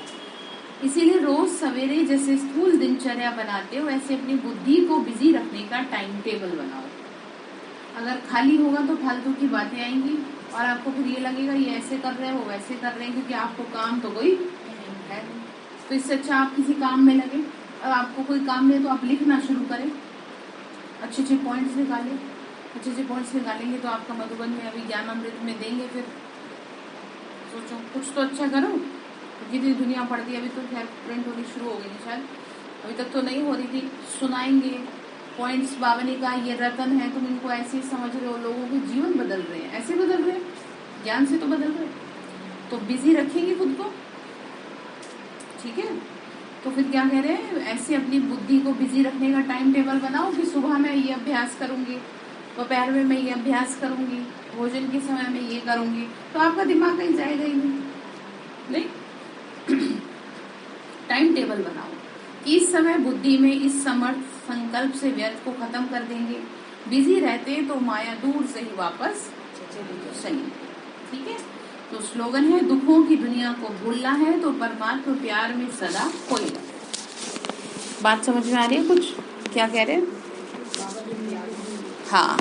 इसीलिए रोज सवेरे जैसे स्थूल दिनचर्या बनाते हो वैसे अपनी बुद्धि को बिजी रखने का टाइम टेबल बनाओ। अगर खाली होगा तो फालतू की बातें आएंगी और आपको फिर ये लगेगा ये ऐसे कर रहे हैं वो वैसे कर रहे हैं, क्योंकि आपको काम तो कोई है। तो इससे अच्छा आप किसी काम में लगे, और आपको कोई काम नहीं तो आप लिखना शुरू करें, अच्छे अच्छे पॉइंट्स निकालें। अच्छे अच्छे पॉइंट्स निकालेंगे तो आपका मधुबन में अभी ज्ञान अमृत में देंगे, फिर सोचो कुछ तो अच्छा करो। कितनी दुनिया पढ़ती है, अभी तो खैर प्रिंट होनी शुरू हो गई शायद, अभी तक तो नहीं हो रही थी। सुनाएंगे पॉइंट्स। बाबा ने कहा ये रतन है, तुम इनको ऐसे ही समझ रहे हो, लोगों के जीवन बदल रहे हैं, ऐसे बदल रहे हैं, ज्ञान से तो बदल रहे, तो बिजी रखेंगे खुद को, ठीक है। तो फिर क्या कह रहे हैं, ऐसे अपनी बुद्धि को बिजी रखने का टाइम टेबल बनाओ कि सुबह मैं ये अभ्यास करूंगी, दोपहर में मैं ये अभ्यास करूंगी, भोजन के समय में ये करूंगी, तो आपका दिमाग कहीं जाएगा ही नहीं। टाइम टेबल बनाओ कि इस समय बुद्धि में इस समर्थ संकल्प से व्यर्थ को खत्म कर देंगे। बिजी रहते तो माया दूर से ही वापस चली, ठीक है। तो स्लोगन है, दुखों की दुनिया को भूलना है तो परमात्मा प्यार में सदा खोए रहो। बात समझ में आ रही है कुछ, क्या कह रहे हैं? हाँ,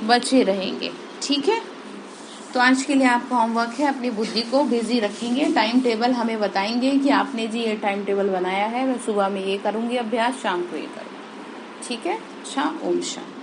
बचे रहेंगे, ठीक है। तो आज के लिए आपका होमवर्क है, अपनी बुद्धि को बिजी रखेंगे, टाइम टेबल हमें बताएंगे कि आपने जी ये टाइम टेबल बनाया है, मैं सुबह में ये करूंगी अभ्यास, शाम को ये करूंगी, ठीक है। अच्छा, ओम शांति।